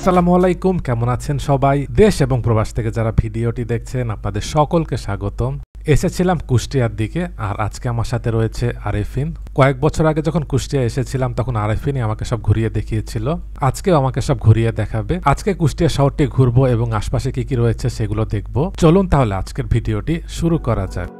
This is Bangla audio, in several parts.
আসসালামু আলাইকুম, কেমন আছেন সবাই? দেশ এবং প্রবাস থেকে যারা ভিডিওটি দেখছেন আপনাদের সকলকে স্বাগতম। এসেছিলাম কুষ্টিয়ার দিকে, আর আজকে আমার সাথে রয়েছে আরেফিন। কয়েক বছর আগে যখন কুষ্টিয়া এসেছিলাম তখন আরেফিনই আমাকে সব ঘুরিয়ে দেখিয়েছিল, আজকেও আমাকে সব ঘুরিয়ে দেখাবে। আজকে কুষ্টিয়া শহরটি ঘুরবো এবং আশপাশে কি কি রয়েছে সেগুলো দেখবো। চলুন তাহলে আজকের ভিডিওটি শুরু করা যাক।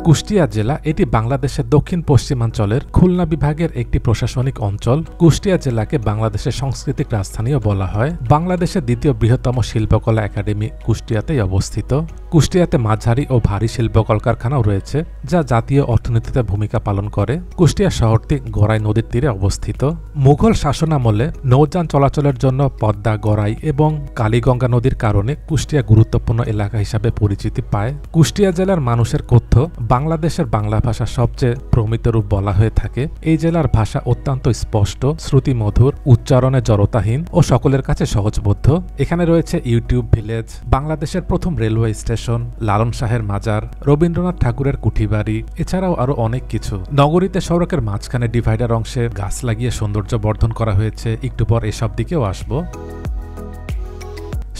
কুষ্টিয়া জেলা এটি বাংলাদেশের দক্ষিণ পশ্চিমাঞ্চলের খুলনা বিভাগের একটি প্রশাসনিক অঞ্চল। কুষ্টিয়া জেলাকে বাংলাদেশের সাংস্কৃতিক রাজধানীও বলা হয়। বাংলাদেশের দ্বিতীয় বৃহত্তম শিল্পকলা একাডেমি কুষ্টিয়াতেই অবস্থিত। কুষ্টিয়াতে মাঝারি ও ভারী শিল্প কলকারখানাও রয়েছে, যা জাতীয় অর্থনীতিতে ভূমিকা পালন করে। কুষ্টিয়া শহরটি গড়াই নদীর তীরে অবস্থিত। মুঘল শাসনামলে নৌযান চলাচলের জন্য পদ্মা, গড়াই এবং কালীগঙ্গা নদীর কারণে কুষ্টিয়া গুরুত্বপূর্ণ এলাকা হিসাবে পরিচিতি পায়। কুষ্টিয়া জেলার মানুষের কথ্য বাংলাদেশের বাংলা ভাষা সবচেয়ে প্রমিত রূপ বলা হয়ে থাকে। এই জেলার ভাষা অত্যন্ত স্পষ্ট, শ্রুতিমধুর, উচ্চারণে জড়তাহীন ও সকলের কাছে সহজবোধ্য। এখানে রয়েছে ইউটিউব ভিলেজ, বাংলাদেশের প্রথম রেলওয়ে স্টেশন, লালন শাহের মাজার, রবীন্দ্রনাথ ঠাকুরের কুঠিবাড়ি, এছাড়াও আরো অনেক কিছু। নগরীতে সড়কের মাঝখানে ডিভাইডার অংশে গাছ লাগিয়ে সৌন্দর্য বর্ধন করা হয়েছে। একটু পর এসব দিকেও আসবো।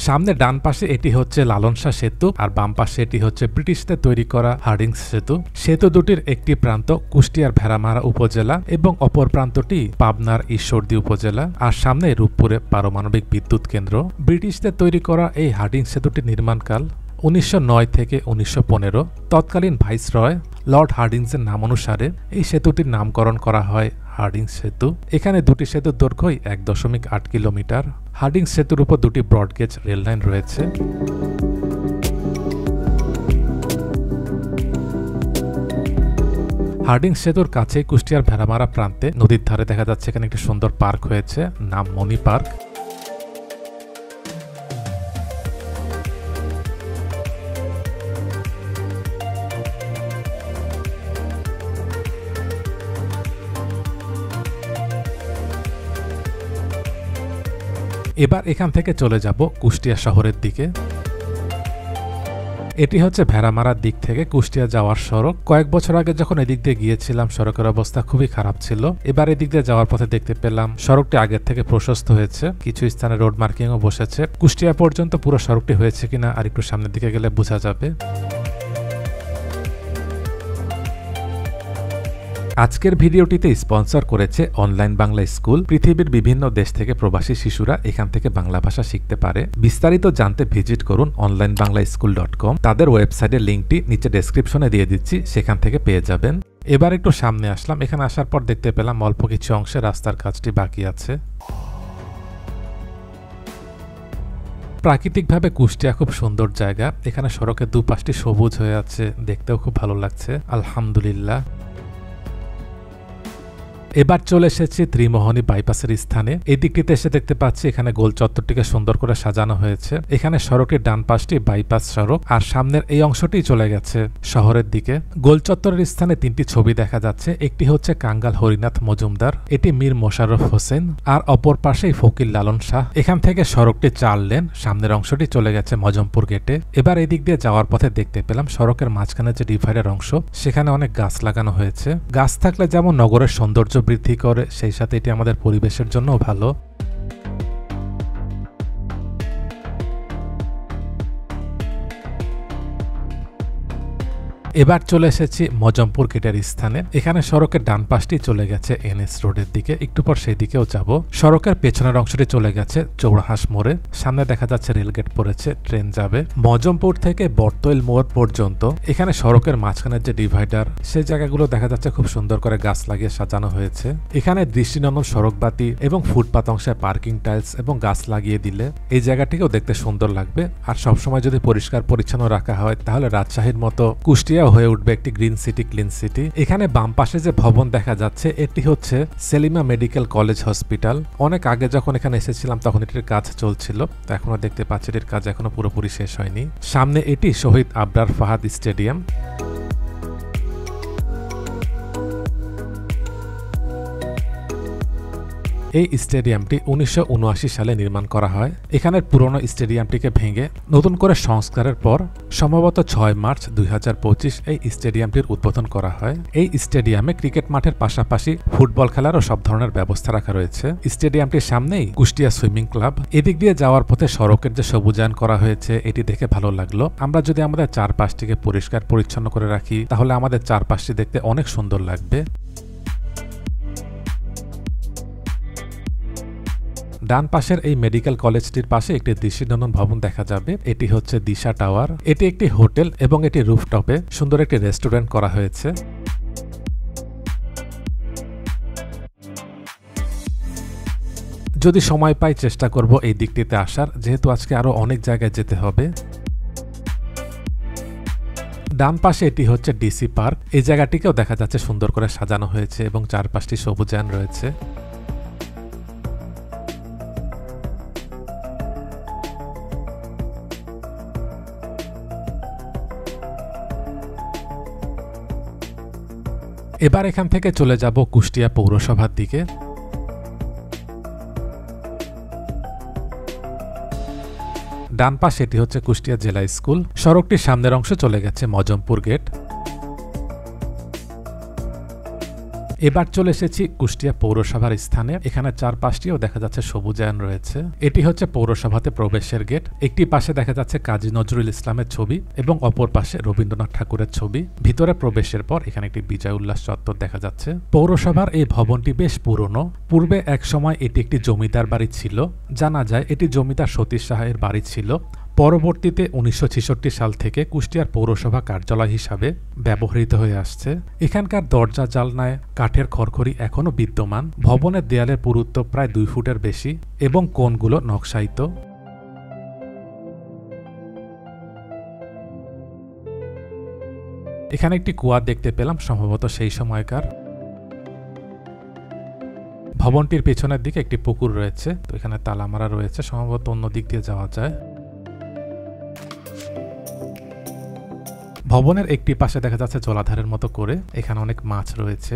সামনে ডান পাশে এটি হচ্ছে লালন শাহ সেতু, আর বাম পাশে এটি হচ্ছে ব্রিটিশদের তৈরি করা হার্ডিংস সেতু। সেতু দুটির একটি প্রান্ত কুষ্টিয়ার ভেড়ামারা উপজেলা এবং অপর প্রান্তটি পাবনার ঈশ্বরদী উপজেলা, আর সামনে রূপপুরে পারমাণবিক বিদ্যুৎ কেন্দ্র। ব্রিটিশদের তৈরি করা এই হার্ডিংস সেতুটির নির্মাণকাল 1909 থেকে 1915। তৎকালীন ভাইসরয় লর্ড হার্ডিংসের নাম অনুসারে এই সেতুটির নামকরণ করা হয় হার্ডিংস সেতু। এখানে দুটি সেতুর দৈর্ঘ্যই 1.8 কিলোমিটার। হার্ডিংস সেতুর উপর দুটি ব্রডগেজ রেল লাইন রয়েছে। হার্ডিংস সেতুর কাছে কুষ্টিয়ার ভেড়ামারা প্রান্তে নদীর ধারে দেখা যাচ্ছে এখানে একটি সুন্দর পার্ক হয়েছে, নাম মনি পার্ক। এবার এখান থেকে চলে যাব কুষ্টিয়া শহরের দিকে। এটি হচ্ছে ভেড়ামারার দিক থেকে কুষ্টিয়া যাওয়ার সড়ক। কয়েক বছর আগে যখন এদিক দিয়ে গিয়েছিলাম সড়কের অবস্থা খুবই খারাপ ছিল। এবার এদিক দিয়ে যাওয়ার পথে দেখতে পেলাম সড়কটি আগের থেকে প্রশস্ত হয়েছে, কিছু স্থানে রোড মার্কিংও বসেছে। কুষ্টিয়া পর্যন্ত পুরো সড়কটি হয়েছে কিনা আর একটু সামনের দিকে গেলে বোঝা যাবে। আজকের ভিডিওটিতে স্পন্সর করেছে অনলাইন বাংলা স্কুল। পৃথিবীর বিভিন্ন দেশ থেকে প্রবাসী শিশুরা এখান থেকে বাংলা ভাষা শিখতে পারে। বিস্তারিত জানতে ভিজিট করুন onlinebanglaschool.com। তাদের ওয়েবসাইটের লিঙ্কটি নিচে ডেসক্রিপশনে দিয়ে দিচ্ছি, সেখান থেকে পেয়ে যাবেন। এবার একটু সামনে আসলাম। এখানে আসার পর দেখতে পেলাম অল্প কিছু অংশে রাস্তার কাজটি বাকি আছে। প্রাকৃতিকভাবে কুষ্টিয়া খুব সুন্দর জায়গা। এখানে সড়কের দুপাশটি সবুজ হয়ে আছে, দেখতেও খুব ভালো লাগছে, আলহামদুলিল্লাহ। এবার চলে এসেছি ত্রিমোহনী বাইপাসের স্থানে। এই দিকটিতে এসে দেখতে পাচ্ছি এখানে গোল চত্বরটিকে সুন্দর করে সাজানো হয়েছে। এখানে সড়কের ডান পাশটি বাইপাস সড়ক, আর সামনের এই অংশটি চলে গেছে শহরের দিকে। গোল চত্বরের স্থানে তিনটি ছবি দেখা যাচ্ছে। একটি হচ্ছে কাঙ্গাল হরিনাথ মজুমদার, এটি মীর মোশাররফ হোসেন, আর অপর পাশেই ফকির লালন শাহ। এখান থেকে সড়কটি 4 লেন, সামনের অংশটি চলে গেছে মজমপুর গেটে। এবার এই দিক দিয়ে যাওয়ার পথে দেখতে পেলাম সড়কের মাঝখানে যে ডিভাইডার অংশ, সেখানে অনেক গাছ লাগানো হয়েছে। গাছ থাকলে যেমন নগরের সৌন্দর্য বৃদ্ধি করে, সেই সাথে এটি আমাদের পরিবেশের জন্যও ভালো। এবার চলে এসেছি মজমপুর গেটের স্থানে। এখানে সড়কের ডান পাশটি চলে গেছে এনএস রোডের দিকে, একটু পর সেই দিকেও যাব। সড়কের পেছনের অংশটি চলে গেছে চৌড়াহাঁস মোড়ে। সামনে দেখা যাচ্ছে রেলগেট পড়েছে, ট্রেন যাবে। মজমপুর থেকে বটতৈল মোড় পর্যন্ত এখানে সড়কের মাঝখানের যে ডিভাইডার, সেই জায়গাগুলো দেখা যাচ্ছে খুব সুন্দর করে গাছ লাগিয়ে সাজানো হয়েছে। এখানে দৃষ্টিনন্দন সড়কবাতি এবং ফুটপাত অংশে পার্কিং টাইলস এবং গাছ লাগিয়ে দিলে এই জায়গাটিকেও দেখতে সুন্দর লাগবে। আর সবসময় যদি পরিষ্কার পরিচ্ছন্ন রাখা হয় তাহলে রাজশাহীর মতো কুষ্টিয়া হয়ে উঠবে একটি গ্রিন সিটি, ক্লিন সিটি। এখানে বাম পাশে যে ভবন দেখা যাচ্ছে এটি হচ্ছে সেলিমা মেডিকেল কলেজ হসপিটাল। অনেক আগে যখন এখানে এসেছিলাম তখন এটির কাজ চলছিল, এখনো দেখতে পাচ্ছি এটির কাজ এখনো পুরোপুরি শেষ হয়নি। সামনে এটি শহীদ আবরার ফাহাদ স্টেডিয়াম। এই স্টেডিয়ামটি 1979 সালে নির্মাণ করা হয়। এখানের পুরনো স্টেডিয়ামটিকে ভেঙে নতুন করে সংস্কারের পর সম্ভবত 6 মার্চ 2025 এই স্টেডিয়ামটির উদ্বোধন করা হয়। এই স্টেডিয়ামে ক্রিকেট মাঠের পাশাপাশি ফুটবল খেলারও সব ধরনের ব্যবস্থা রাখা রয়েছে। স্টেডিয়ামটির সামনেই কুষ্টিয়া সুইমিং ক্লাব। এদিক দিয়ে যাওয়ার পথে সড়কের যে সবুজায়ন করা হয়েছে এটি দেখে ভালো লাগলো। আমরা যদি আমাদের চারপাশটিকে পরিষ্কার পরিচ্ছন্ন করে রাখি তাহলে আমাদের চারপাশটি দেখতে অনেক সুন্দর লাগবে। ডান পাশের এই মেডিকেল কলেজটির পাশে একটি দৃষ্টিনন্দন ভবন দেখা যাবে। এটি হচ্ছে দিশা টাওয়ার। এটি একটি হোটেল এবং এটি রুফটপে সুন্দর একটি রেস্টুরেন্ট করা হয়েছে। যদি সময় পাই চেষ্টা করব এই দিকটিতে আসার, যেহেতু আজকে আরো অনেক জায়গায় যেতে হবে। ডান পাশে এটি হচ্ছে ডিসি পার্ক। এই জায়গাটিকেও দেখা যাচ্ছে সুন্দর করে সাজানো হয়েছে এবং চারপাশটি সবুজায়ন রয়েছে। এবার এখান থেকে চলে যাব কুষ্টিয়া পৌরসভার দিকে। ডান পাশে এটি হচ্ছে কুষ্টিয়া জেলা স্কুল। সড়কটির সামনের অংশে চলে গেছে মজমপুর গেট। এবার চলে এসেছি কুষ্টিয়া পৌরসভার স্থানে। এখানে চারপাশটিও দেখা যাচ্ছে সবুজায়ন রয়েছে। এটি হচ্ছে পৌরসভাতে প্রবেশের গেট। একটি পাশে দেখা যাচ্ছে কাজী নজরুল ইসলামের ছবি এবং অপর পাশে রবীন্দ্রনাথ ঠাকুরের ছবি। ভিতরে প্রবেশের পর এখানে একটি বিজয় উল্লাস চত্বর দেখা যাচ্ছে। পৌরসভার এই ভবনটি বেশ পুরনো। পূর্বে এক সময় এটি একটি জমিদার বাড়ি ছিল। জানা যায় এটি জমিদার সতীশ সাহায়ের বাড়ি ছিল। পরবর্তীতে 1966 সাল থেকে কুষ্টিয়ার পৌরসভা কার্যালয় হিসাবে ব্যবহৃত হয়ে আসছে। এখানকার দরজা জালনায় কাঠের খড়খড়ি এখনো বিদ্যমান। ভবনের দেয়ালের পুরুত্ব প্রায় 2 ফুটের বেশি এবং কোণগুলো নকশায়িত। এখানে একটি কুয়া দেখতে পেলাম, সম্ভবত সেই সময়কার। ভবনটির পেছনের দিকে একটি পুকুর রয়েছে, তো এখানে তালা মারা রয়েছে, সম্ভবত অন্য দিক দিয়ে যাওয়া যায়। ভবনের একটি পাশে দেখা যাচ্ছে জলাধারের মতো করে, এখানে অনেক মাছ রয়েছে।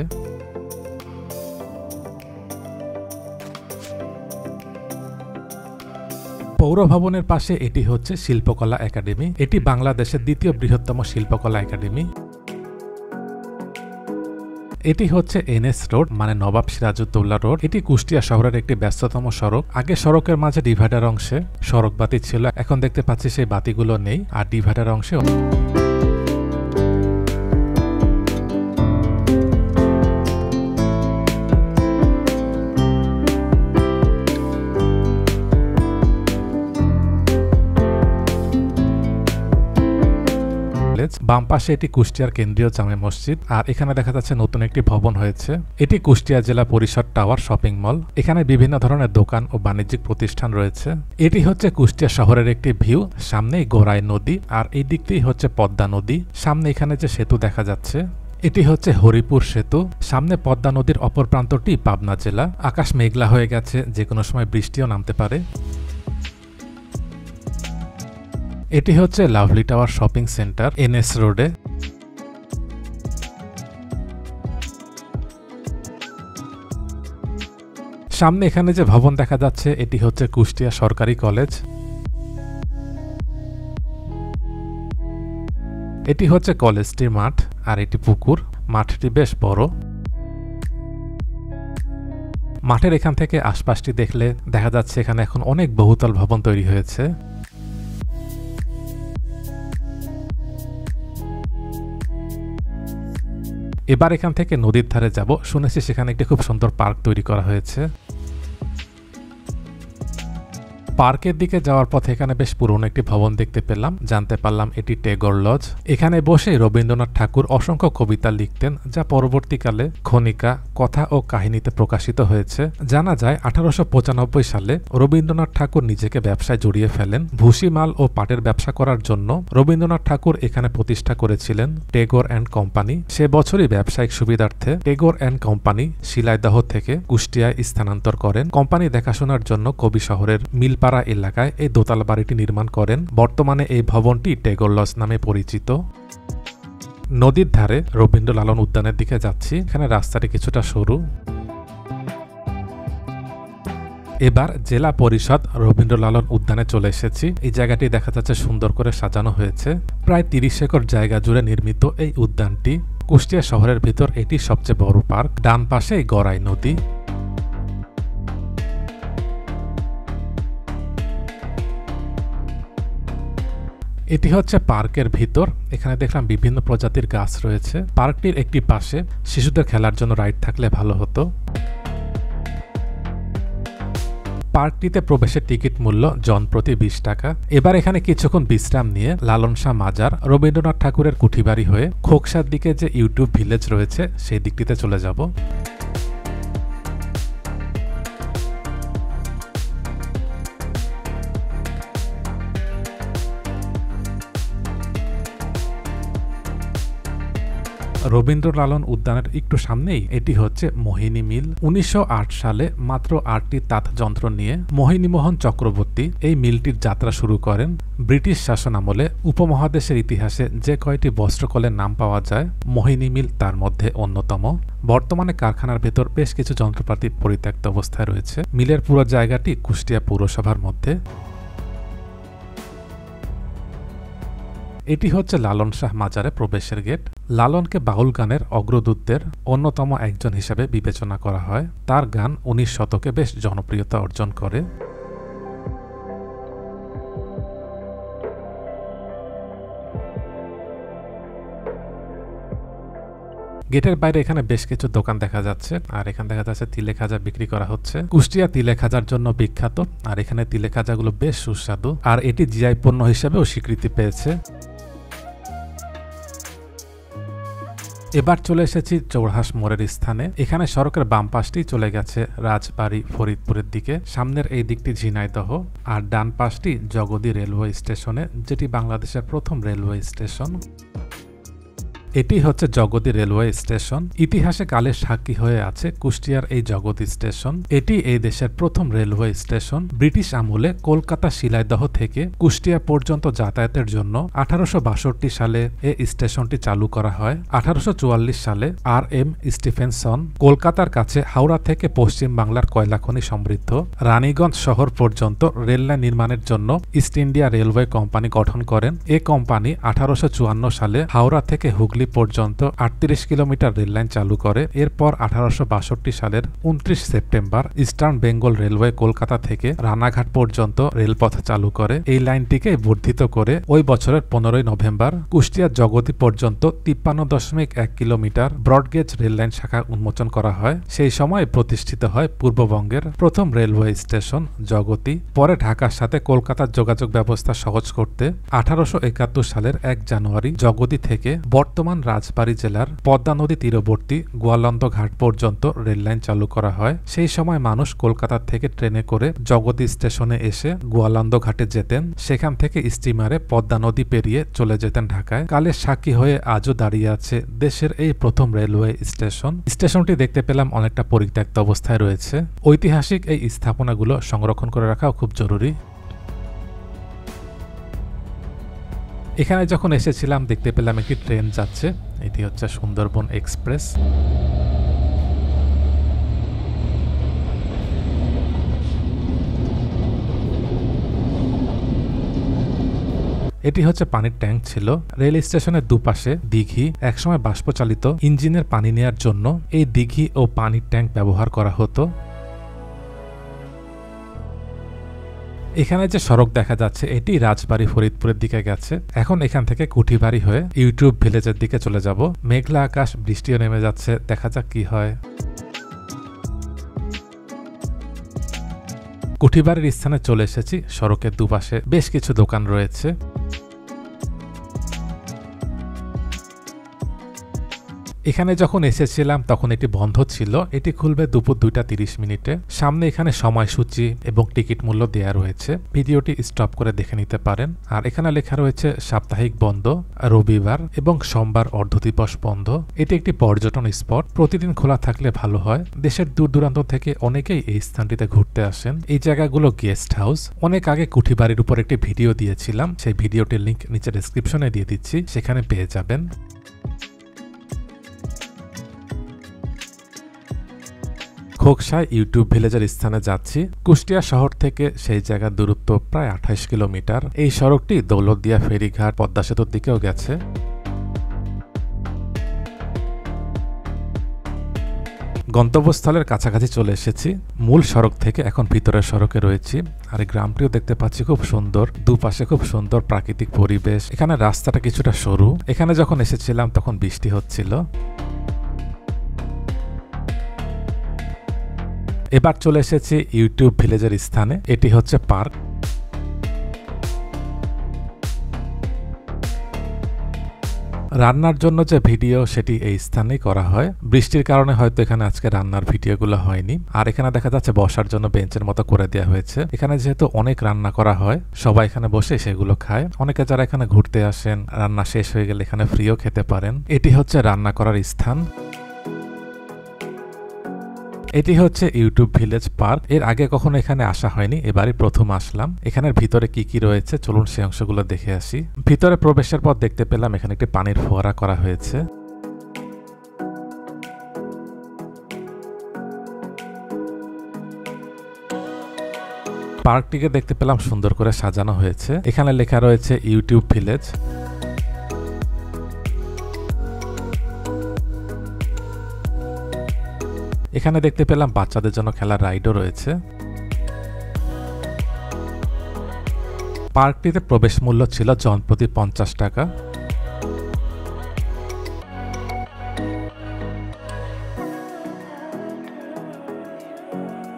পৌর ভবনের পাশে এটি হচ্ছে শিল্পকলা একাডেমি। এটি বাংলাদেশের দ্বিতীয় বৃহত্তম শিল্পকলা একাডেমি। এটি হচ্ছে এনএস রোড, মানে নবাব সিরাজউদ্দৌলা রোড। এটি কুষ্টিয়া শহরের একটি ব্যস্ততম সড়ক। আগে সড়কের মাঝে ডিভাইডার অংশে সড়ক বাতি ছিল, এখন দেখতে পাচ্ছি সেই বাতিগুলো নেই, আর ডিভাইডার অংশে বাম পাশে এটি কুষ্টিয়ার কেন্দ্রীয় জামে মসজিদ। আর এখানে দেখা যাচ্ছে নতুন একটি ভবন হয়েছে। এটি কুষ্টিয়া জেলা পরিষদ টাওয়ার শপিং মল। এখানে বিভিন্ন ধরনের দোকান ও বাণিজ্যিক প্রতিষ্ঠান রয়েছে। এটি হচ্ছে কুষ্টিয়া শহরের একটি ভিউ। সামনেই গোরাই নদী, আর এই দিকটি হচ্ছে পদ্মা নদী। সামনে এখানে যে সেতু দেখা যাচ্ছে এটি হচ্ছে হরিপুর সেতু। সামনে পদ্মা নদীর অপর প্রান্তটি পাবনা জেলা। আকাশ মেঘলা হয়ে গেছে, যে কোনো সময় বৃষ্টিও নামতে পারে। এটি হচ্ছে lovely tower shopping centre, NS রোডে। সামনে এখানে যে ভবন দেখা যাচ্ছে এটি হচ্ছে কুষ্টিয়া সরকারি কলেজ। এটি হচ্ছে কলেজটির মাঠ, আর এটি পুকুর। মাঠটি বেশ বড়। মাঠের এখান থেকে আশপাশটি দেখলে দেখা যাচ্ছে এখানে এখন অনেক বহুতল ভবন তৈরি হয়েছে। এবার এখান থেকে নদীর ধারে যাব। শুনেছি সেখানে একটি খুব সুন্দর পার্ক তৈরি করা হয়েছে। পার্কের দিকে যাওয়ার পথে এখানে বেশ পুরনো একটি ভবন দেখতে পেলাম। জানতে পারলাম এটি টেগর লজ। এখানে বসে রবীন্দ্রনাথ ঠাকুর অসংখ্য কবিতা লিখতেন, যা পরবর্তীকালে খনিকা, কথা ও কাহিনীতে প্রকাশিত হয়েছে। জানা যায় 1895 সালে রবীন্দ্রনাথ ঠাকুর নিজেকে ব্যবসায় জড়িয়ে ফেলেন। ভুসি মাল ও পাটের ব্যবসা করার জন্য রবীন্দ্রনাথ ঠাকুর এখানে প্রতিষ্ঠা করেছিলেন টেগর অ্যান্ড কোম্পানি। সে বছরই ব্যবসায়িক সুবিধার্থে টেগর অ্যান্ড কোম্পানি শিলাইদহ থেকে কুষ্টিয়ায় স্থানান্তর করেন। কোম্পানি দেখাশোনার জন্য কবি শহরের মিলপাড়া এলাকায় এই দোতলা বাড়িটি নির্মাণ করেন। বর্তমানে এই ভবনটি টেগর লজ নামে পরিচিত। নদীর ধারে রবীন্দ্র লালন উদ্যানের দিকে যাচ্ছি। এখানে রাস্তাটি কিছুটা সরু। এবার জেলা পরিষদ রবীন্দ্রলালন উদ্যানে চলে এসেছি। এই জায়গাটি দেখা যাচ্ছে সুন্দর করে সাজানো হয়েছে। প্রায় 30 একর জায়গা জুড়ে নির্মিত এই উদ্যানটি। কুষ্টিয়া শহরের ভিতর এটি সবচেয়ে বড় পার্ক। ডান পাশে গড়াই নদী। এটি হচ্ছে পার্কের ভিতর। এখানে দেখলাম বিভিন্ন প্রজাতির গাছ রয়েছে। পার্কটির একটি পাশে শিশুদের খেলার জন্য রাইড থাকলে ভালো হতো। পার্কটিতে প্রবেশের টিকিট মূল্য জনপ্রতি 20 টাকা। এবার এখানে কিছুক্ষণ বিশ্রাম নিয়ে লালন শাহ মাজার, রবীন্দ্রনাথ ঠাকুরের কুঠিবাড়ি হয়ে খোকসার দিকে যে ইউটিউব ভিলেজ রয়েছে সেই দিকটিতে চলে যাব। রবীন্দ্রলালন উদ্যানের একটু সামনেই এটি হচ্ছে মোহিনী মিল। 1908 সালে মাত্র 8টি তাঁত যন্ত্র নিয়ে মোহিনীমোহন চক্রবর্তী এই মিলটির যাত্রা শুরু করেন। ব্রিটিশ শাসন আমলে উপমহাদেশের ইতিহাসে যে কয়টি বস্ত্রকলের নাম পাওয়া যায়, মোহিনী মিল তার মধ্যে অন্যতম। বর্তমানে কারখানার ভেতর বেশ কিছু যন্ত্রপাতি পরিত্যক্ত অবস্থায় রয়েছে। মিলের পুরো জায়গাটি কুষ্টিয়া পৌরসভার মধ্যে। এটি হচ্ছে লালন শাহ মাজারে প্রবেশের গেট। লালনকে বাউল গানের অগ্রদূতদের অন্যতম একজন হিসেবে বিবেচনা করা হয়। তার গান 19 শতকে বেশ জনপ্রিয়তা অর্জন করে। গেটের বাইরে এখানে বেশ কিছু দোকান দেখা যাচ্ছে, আর এখানে দেখা যাচ্ছে তিলে খাজা বিক্রি করা হচ্ছে। কুষ্টিয়া তিলে খাজার জন্য বিখ্যাত, আর এখানে তিলে খাজাগুলো বেশ সুস্বাদু, আর এটি জিআই পণ্য হিসেবেও স্বীকৃতি পেয়েছে। এবার চলে এসেছি চৌড়হাস মোড়ের স্থানে। এখানে সড়কের বাম পাশটি চলে গেছে রাজবাড়ী ফরিদপুরের দিকে, সামনের এই দিকটি ঝিনাইদহ, আর ডান পাশটি জগদী রেলওয়ে স্টেশনে, যেটি বাংলাদেশের প্রথম রেলওয়ে স্টেশন। এটি হচ্ছে জগদী রেলওয়ে স্টেশন। ইতিহাসে কালের সাক্ষী হয়ে আছে কুষ্টিয়ার এই জগদী স্টেশন। এটি এই দেশের প্রথম রেলওয়ে স্টেশন। ব্রিটিশ আমলে কলকাতা শিলাইদহ থেকে কুষ্টিয়া পর্যন্ত যাতায়াতের জন্য 1862 সালে এই স্টেশনটি চালু করা হয়। 1844 সালে R.M. স্টিফেনসন কলকাতার কাছে হাওড়া থেকে পশ্চিম বাংলার কয়লা খনি সমৃদ্ধ রানীগঞ্জ শহর পর্যন্ত রেললাইন নির্মাণের জন্য ইস্ট ইন্ডিয়া রেলওয়ে কোম্পানি গঠন করেন। এ কোম্পানি 1854 সালে হাওড়া থেকে হুগলি পর্যন্ত 38 কিলোমিটার রেললাইন চালু করে। এরপর 1862 সালের 29 September eastern Bengal railway Kolkata থেকে রানাঘাট পর্যন্ত রেলপথ চালু করে। এই লাইনটিকে বর্ধিত করে ওই বছরের 15 নভেম্বর কুষ্টিয়া জগদী পর্যন্ত 53.1 কিলোমিটার ব্রডগেজ রেললাইন শাখা উন্মোচন করা হয়। সেই সময় প্রতিষ্ঠিত হয় পূর্ববঙ্গের প্রথম রেলওয়ে স্টেশন জগতী। পরে ঢাকার সাথে কলকাতার যোগাযোগ ব্যবস্থা সহজ করতে 1871 সালের 1 জানুয়ারি জগদী থেকে বর্তমান রাজবাড়ী জেলার পদ্মা নদী তীরবর্তী গোয়ালন্দ ঘাট পর্যন্ত রেললাইন চালু করা হয়। সেই সময় মানুষ কলকাতা থেকে ট্রেনে করে জগদী স্টেশনে এসে গোয়ালন্দ ঘাটে যেতেন, সেখান থেকে স্টিমারে পদ্মা নদী পেরিয়ে চলে যেতেন ঢাকায়। কালের সাক্ষী হয়ে আজও দাঁড়িয়ে আছে দেশের এই প্রথম রেলওয়ে স্টেশন। স্টেশনটি দেখতে পেলাম অনেকটা পরিত্যক্ত অবস্থায় রয়েছে। ঐতিহাসিক এই স্থাপনাগুলো সংরক্ষণ করে রাখাও খুব জরুরি। এখানে যখন এসেছিলাম দেখতে পেলাম একটি ট্রেন যাচ্ছে। এটি হচ্ছে সুন্দরবন এক্সপ্রেস। এটি হচ্ছে পানির ট্যাঙ্ক ছিল। রেল স্টেশনের দুপাশে দিঘি, একসময় বাষ্পচালিত ইঞ্জিনের পানি নেয়ার জন্য এই দিঘি ও পানির ট্যাঙ্ক ব্যবহার করা হতো। এখানে যে সড়ক দেখা যাচ্ছে এটি রাজবাড়ী ফরিদপুরের দিকে গেছে। এখন এখান থেকে কুঠিবাড়ি হয়ে ইউটিউব ভিলেজের দিকে চলে যাব। মেঘলা আকাশ, বৃষ্টিও নেমে যাচ্ছে, দেখা যাক কি হয়। কুঠিবাড়ির স্থানে চলে এসেছি। সড়কের দুপাশে বেশ কিছু দোকান রয়েছে। এখানে যখন এসেছিলাম তখন এটি বন্ধ ছিল। এটি খুলবে দুপুর 2:30 সামনে এখানে সময়সূচি এবং টিকিট মূল্য দেয়া রয়েছে। ভিডিওটি স্টপ করে দেখে নিতে পারেন। আর এখানে লেখা রয়েছে সাপ্তাহিক বন্ধ, রবিবার এবং সোমবার অর্ধদিবস বন্ধ। এটি একটি পর্যটন স্পট, প্রতিদিন খোলা থাকলে ভালো হয়। দেশের দূর দূরান্ত থেকে অনেকেই এই স্থানটিতে ঘুরতে আসেন। এই জায়গাগুলো গেস্ট হাউস। অনেক আগে কুঠিবাড়ির উপর একটি ভিডিও দিয়েছিলাম, সেই ভিডিওটির লিঙ্ক নিচে ডেসক্রিপশনে দিয়ে দিচ্ছি, সেখানে পেয়ে যাবেন। খোকসায় ইউটিউব ভিলেজের স্থানে যাচ্ছি। কুষ্টিয়া শহর থেকে সেই জায়গার দূরত্ব প্রায় 28 কিলোমিটার। এই সড়কটি দৌলতদিয়া ফেরিঘাট পদ্মা সেতুর দিকেও গেছে। গন্তব্যস্থলের কাছাকাছি চলে এসেছি। মূল সড়ক থেকে এখন ভিতরের সড়কে রয়েছি। আর এই গ্রামটিও দেখতে পাচ্ছি খুব সুন্দর, দুপাশে খুব সুন্দর প্রাকৃতিক পরিবেশ। এখানে রাস্তাটা কিছুটা সরু। এখানে যখন এসেছিলাম তখন বৃষ্টি হচ্ছিল। এবার চলে এসেছি ইউটিউব ভিলেজের স্থানে। এটি হচ্ছে পার্ক। রান্নার জন্য যে ভিডিও সেটি এই স্থানেই করা হয়। বৃষ্টির কারণে হয়তো এখানে আজকে রান্নার ভিডিওগুলো হয়নি। আর এখানে দেখা যাচ্ছে বসার জন্য বেঞ্চের মতো করে দেওয়া হয়েছে। এখানে যেহেতু অনেক রান্না করা হয়, সবাই এখানে বসে সেগুলো খায়। অনেকে যারা এখানে ঘুরতে আসেন, রান্না শেষ হয়ে গেলে এখানে ফ্রিও খেতে পারেন। এটি হচ্ছে রান্না করার স্থান। এটি হচ্ছে ইউটিউব ভিলেজ পার্ক। এর আগে কখনো এখানে আসা হয়নি, এবারই প্রথম আসলাম। এখানের ভিতরে কি কি রয়েছে চলুন সেই অংশগুলো দেখে আসি। ভিতরে প্রবেশের পর দেখতে পেলাম এখানে একটি পানির ফোয়ারা করা হয়েছে। পার্কটিকে দেখতে পেলাম সুন্দর করে সাজানো হয়েছে। এখানে লেখা রয়েছে ইউটিউব ভিলেজ। এখানে দেখতে পেলাম বাচ্চাদের জন্য খেলার রাইডও রয়েছে। পার্কটিতে প্রবেশ মূল্য ছিল জনপ্রতি 50 টাকা।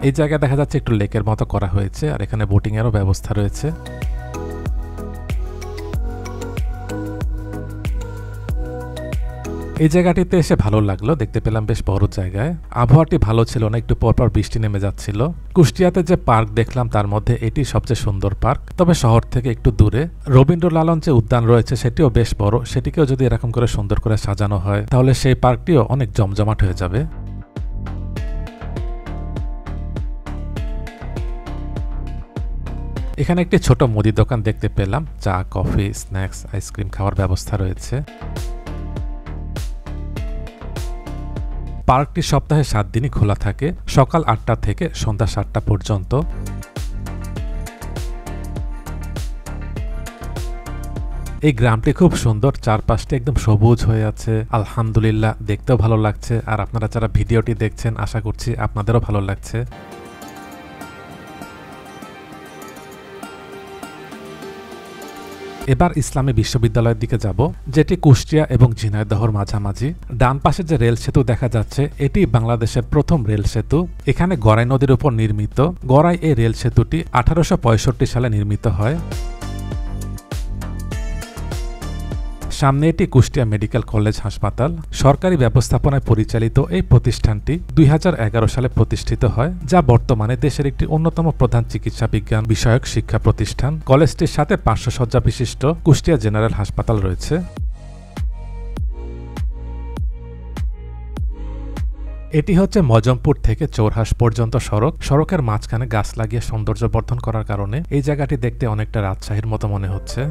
এই জায়গায় দেখা যাচ্ছে একটু লেকের মতো করা হয়েছে, আর এখানে বোটিং এরও ব্যবস্থা রয়েছে। এই জায়গাটিতে এসে ভালো লাগলো, দেখতে পেলাম বেশ বড় জায়গায়। আবহাওয়াটি ভালো ছিল না, একটু পরপর বৃষ্টি নেমে যাচ্ছিল। কুষ্টিয়াতে যে পার্ক দেখলাম তার মধ্যে এটি সবচেয়ে সুন্দর পার্ক, তবে শহর থেকে একটু দূরে। রবীন্দ্র লালন যে উদ্যান রয়েছে সেটিও বেশ বড়, সেটিকেও যদি এরকম করে সুন্দর করে সাজানো হয় তাহলে সেই পার্কটিও অনেক জমজমাট হয়ে যাবে। এখানে একটি ছোট মুদি দোকান দেখতে পেলাম, চা, কফি, স্ন্যাক্স, আইসক্রিম খাওয়ার ব্যবস্থা রয়েছে। পার্কটি সপ্তাহে 7 দিনই খোলা থাকে, সকাল 8টা থেকে সন্ধ্যা 7টা পর্যন্ত। এই গ্রামটি খুব সুন্দর, চারপাশটি একদম সবুজ হয়ে আছে। আলহামদুলিল্লাহ, দেখতেও ভালো লাগছে। আর আপনারা যারা ভিডিওটি দেখছেন আশা করছি আপনাদেরও ভালো লাগছে। এবার ইসলামী বিশ্ববিদ্যালয়ের দিকে যাব, যেটি কুষ্টিয়া এবং ঝিনাইদহর মাঝামাঝি। ডান পাশে যে রেল সেতু দেখা যাচ্ছে এটি বাংলাদেশের প্রথম রেল সেতু। এখানে গড়াই নদীর উপর নির্মিত। গড়াই এই রেল সেতুটি 1865 সালে নির্মিত হয়। সামনে এটি কুষ্টিয়া মেডিকেল কলেজ হাসপাতাল। সরকারি ব্যবস্থাপনায় পরিচালিত এই প্রতিষ্ঠানটি 2011 সালে প্রতিষ্ঠিত হয়, যা বর্তমানে দেশের একটি অন্যতম প্রধান চিকিৎসা বিজ্ঞান বিষয়ক শিক্ষা প্রতিষ্ঠান। কলেজটির সাথে 500 শয্যা বিশিষ্ট কুষ্টিয়া জেনারেল হাসপাতাল রয়েছে। এটি হচ্ছে মজমপুর থেকে চৌরহাস পর্যন্ত সড়ক। সড়কের মাঝখানে গাছ লাগিয়ে সৌন্দর্য বর্ধন করার কারণে এই জায়গাটি দেখতে অনেকটা রাজশাহীর মতো মনে হচ্ছে।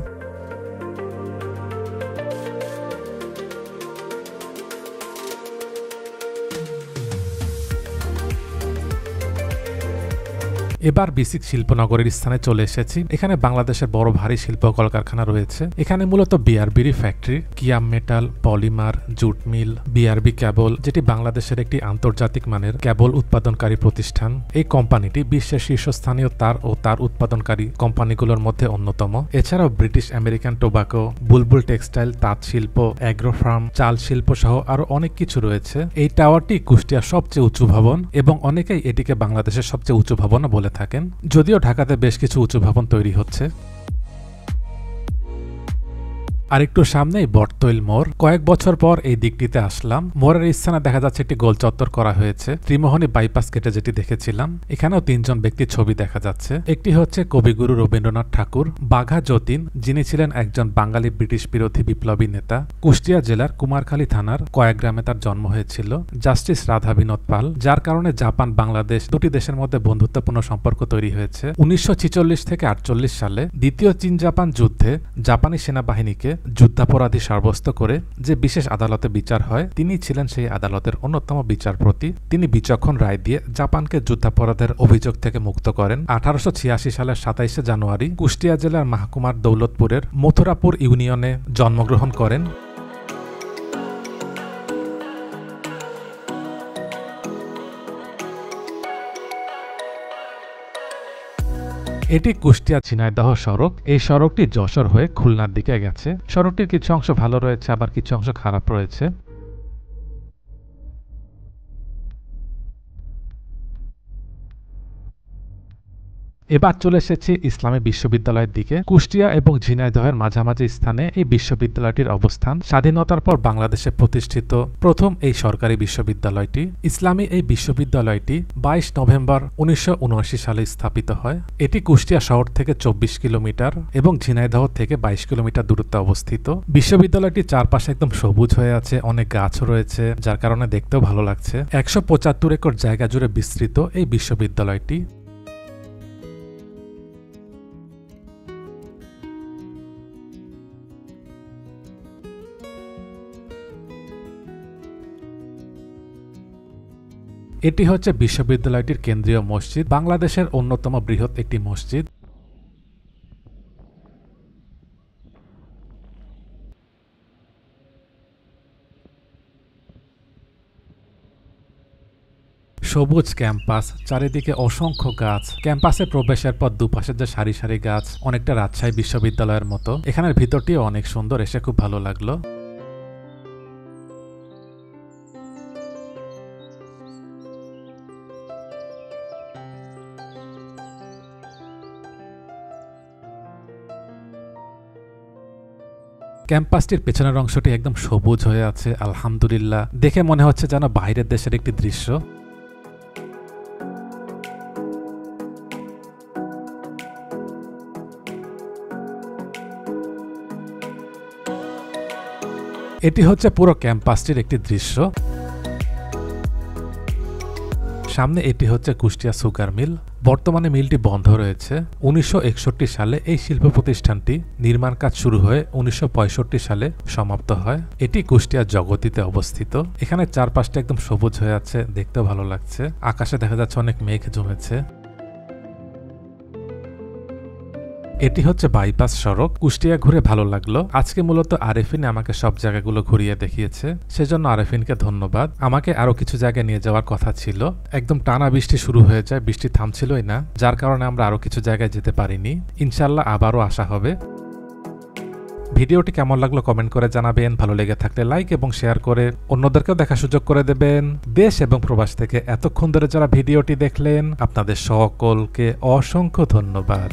এবার বিসিক শিল্পনগরের স্থানে চলে এসেছি। এখানে বাংলাদেশের বড় ভারী শিল্প কলকারখানা রয়েছে। এখানে মূলত বিআরবির factory, Kiam metal, polymer, jute mill, BRB cable, যেটি বাংলাদেশের একটি আন্তর্জাতিক মানের কেবল উৎপাদনকারী প্রতিষ্ঠান। এই কোম্পানিটি বিশ্বের শীর্ষস্থানীয় তার ও তার উৎপাদনকারী কোম্পানিগুলোর মধ্যে অন্যতম। এছাড়াও ব্রিটিশ আমেরিকান টোবাকো, বুলবুল টেক্সটাইল, তাঁত শিল্প, অ্যাগ্রো ফার্ম, চাল শিল্প সহ আরো অনেক কিছু রয়েছে। এই টাওয়ারটি কুষ্টিয়ার সবচেয়ে উঁচু ভবন এবং অনেকেই এটিকে বাংলাদেশের সবচেয়ে উঁচু ভবন বলে থাকেন, যদিও ঢাকাতে বেশ কিছু উঁচু ভবন তৈরি হচ্ছে। আর একটু সামনেই বটতৈল মোড়। কয়েক বছর পর এই দিকটিতে আসলাম। মোড়ের স্থানে দেখা যাচ্ছে একটি গোল চত্বর করা হয়েছে, ত্রিমোহনী বাইপাস কেটে যেটি দেখেছিলাম। এখানেও 3 জন ব্যক্তির ছবি দেখা যাচ্ছে। একটি হচ্ছে কবিগুরু রবীন্দ্রনাথ ঠাকুর, বাঘা যতীন, যিনি ছিলেন একজন বাঙালি ব্রিটিশ বিরোধী বিপ্লবী নেতা। কুষ্টিয়া জেলার কুমারখালী থানার কয়েক গ্রামে তার জন্ম হয়েছিল। জাস্টিস রাধা বিনোদ পাল, যার কারণে জাপান বাংলাদেশ দুটি দেশের মধ্যে বন্ধুত্বপূর্ণ সম্পর্ক তৈরি হয়েছে। 1946 থেকে 48 সালে দ্বিতীয় চীন জাপান যুদ্ধে জাপানি সেনাবাহিনীকে যুদ্ধাপরাধী সাব্যস্ত করে যে বিশেষ আদালতে বিচার হয়, তিনি ছিলেন সেই আদালতের অন্যতম বিচারপতি। তিনি বিচক্ষণ রায় দিয়ে জাপানকে যুদ্ধাপরাধের অভিযোগ থেকে মুক্ত করেন। 1886 সালের 27 জানুয়ারি কুষ্টিয়া জেলার মাহকুমার দৌলতপুরের মথুরাপুর ইউনিয়নে জন্মগ্রহণ করেন। এটি কুষ্টিয়া ঝিনাইদহ সড়ক। এই সড়কটি যশোর হয়ে খুলনার দিকে গেছে। সড়কটির কিছু অংশ ভালো রয়েছে, আবার কিছু অংশ খারাপ রয়েছে। এবার চলে এসেছি ইসলামী বিশ্ববিদ্যালয়ের দিকে। কুষ্টিয়া এবং ঝিনাইদহের মাঝামাঝি স্থানে এই বিশ্ববিদ্যালয়টির অবস্থান। স্বাধীনতার পর বাংলাদেশে প্রতিষ্ঠিত প্রথম এই সরকারি বিশ্ববিদ্যালয়টি। ইসলামী এই বিশ্ববিদ্যালয়টি 22 নভেম্বর 1979 সালে স্থাপিত হয়। এটি কুষ্টিয়া শহর থেকে 24 কিলোমিটার এবং ঝিনাইদহ থেকে 22 কিলোমিটার দূরত্বে অবস্থিত। বিশ্ববিদ্যালয়টির চারপাশে একদম সবুজ হয়ে আছে, অনেক গাছও রয়েছে, যার কারণে দেখতেও ভালো লাগছে। 175 একর জায়গা জুড়ে বিস্তৃত এই বিশ্ববিদ্যালয়টি। এটি হচ্ছে বিশ্ববিদ্যালয়টির কেন্দ্রীয় মসজিদ, বাংলাদেশের অন্যতম বৃহৎ একটি মসজিদ। সবুজ ক্যাম্পাস, চারিদিকে অসংখ্য গাছ। ক্যাম্পাসে প্রবেশের পর দুপাশে যে সারি সারি গাছ, অনেকটা রাজশাহী বিশ্ববিদ্যালয়ের মতো। এখানের ভিতরটিও অনেক সুন্দর, এসে খুব ভালো লাগলো। ক্যাম্পাসটির পেছনের অংশটি একদম সবুজ হয়ে আছে, আলহামদুলিল্লাহ। দেখে মনে হচ্ছে যেন বাইরের দেশের একটি দৃশ্য। এটি হচ্ছে পুরো ক্যাম্পাসটির একটি দৃশ্য। সামনে এটি হচ্ছে কুষ্টিয়া সুগার মিল। বর্তমানে মিলটি বন্ধ রয়েছে। 1961 সালে এই শিল্প প্রতিষ্ঠানটি নির্মাণ কাজ শুরু হয়ে 1965 সালে সমাপ্ত হয়। এটি কুষ্টিয়া জগতিতে অবস্থিত। এখানে চারপাশটা একদম সবুজ হয়ে আছে, দেখতেও ভালো লাগছে। আকাশে দেখা যাচ্ছে অনেক মেঘ জমেছে। এটি হচ্ছে বাইপাস সড়ক। কুষ্টিয়া ঘুরে ভালো লাগলো। আজকে মূলত আরেফিন আমাকে সব জায়গাগুলো ঘুরিয়ে দেখিয়েছে, সেজন্য আরেফিনকে ধন্যবাদ। আমাকে আরো কিছু জায়গায় নিয়ে যাওয়ার কথা ছিল, একদম টানা বৃষ্টি শুরু হয়ে যায়, বৃষ্টি থামছিলই না, যার কারণে আমরা আরো কিছু জায়গায় যেতে পারিনি। ইনশাল্লাহ আবারও আসা হবে। ভিডিওটি কেমন লাগলো কমেন্ট করে জানাবেন। ভালো লেগে থাকলে লাইক এবং শেয়ার করে অন্যদেরকেও দেখার সুযোগ করে দেবেন। দেশ এবং প্রবাস থেকে এতক্ষণ ধরে যারা ভিডিওটি দেখলেন, আপনাদের সকলকে অসংখ্য ধন্যবাদ।